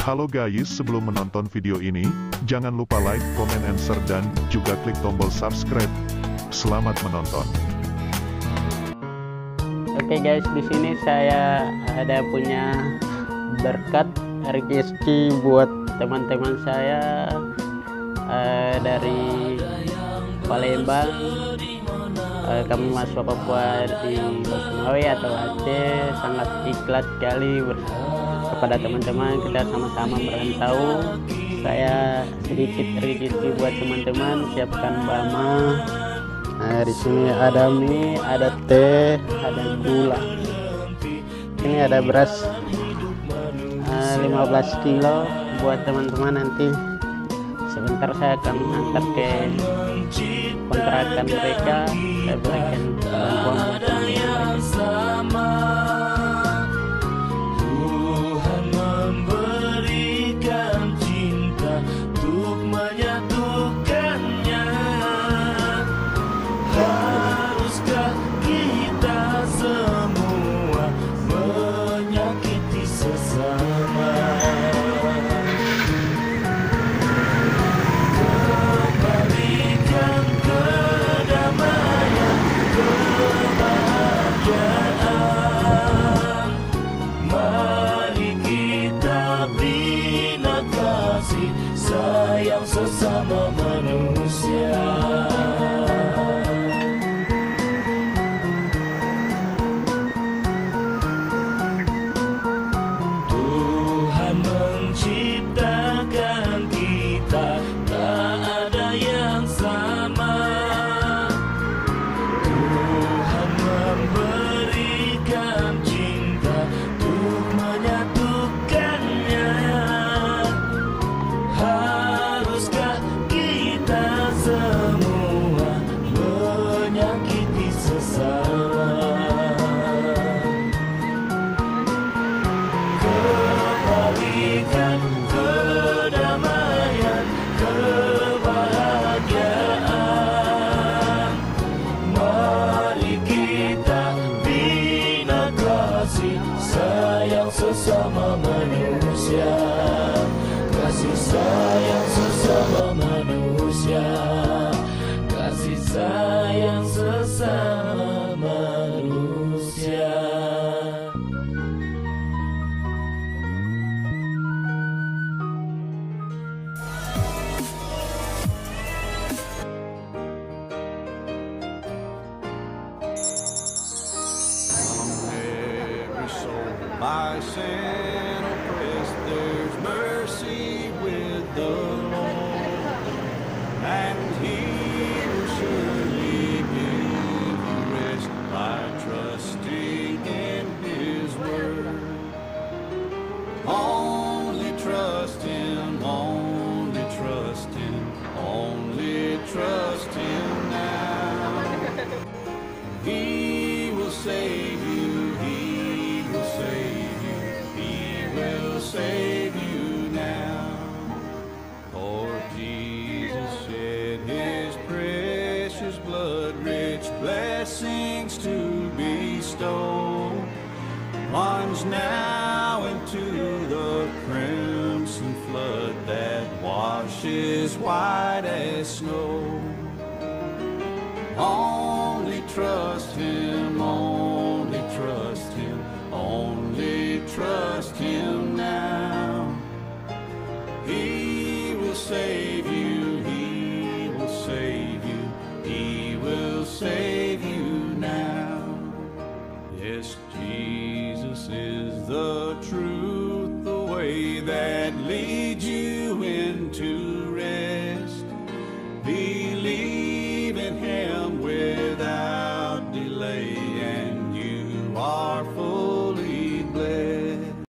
Halo guys, sebelum menonton video ini, jangan lupa like, comment, and share, dan juga klik tombol subscribe. Selamat menonton. Oke guys, di sini saya ada punya berkat rezeki buat teman-teman saya dari Palembang. Kami mahasiswa Papua di Sumawe atau Aceh, sangat ikhlas sekali kepada teman-teman. Kita sama-sama merantau. Saya sedikit rezeki buat teman-teman, siapkan bama. Nah, di sini ada mie, ada teh, ada gula. Ini ada beras 15 kilo buat teman-teman. Nanti sebentar saya akan antar ke kontrakan mereka. Saya berikan bantuan buat teman-teman. Tuhan memberikan cinta untuk menyatukannya. Haruskah kita semua menyakiti sesama? Kembalikan kedamaian, kebahagiaan. Mari kita bina kasih sayang sesama manusia. Tuhan menciptakan kita, tak ada yang sama. Tuhan memberikan cinta untuk menyatukannya. Haruskah kita semua menyakiti sesama? Kembalikan kedamaian, kebahagiaan. Mari kita bina kasih sayang sesama manusia. Kasih sayang sesama manusia. Kasih sayang sesama manusia. Every soul by sin oppressed, there's mercy with the Lord, and He will surely give you rest by trusting in His word. Only trust Him, only trust Him, only trust Him now. He will save you, He will save you, He will save you now. For Jesus shed His precious blood, rich blessings to bestow. Plunge now into the crimson flood that washes white as snow. Only trust Him, only trust Him, only trust Him now. He will save you, He will save you, He will save you now. Yes, Jesus is the truth, the way that leads you into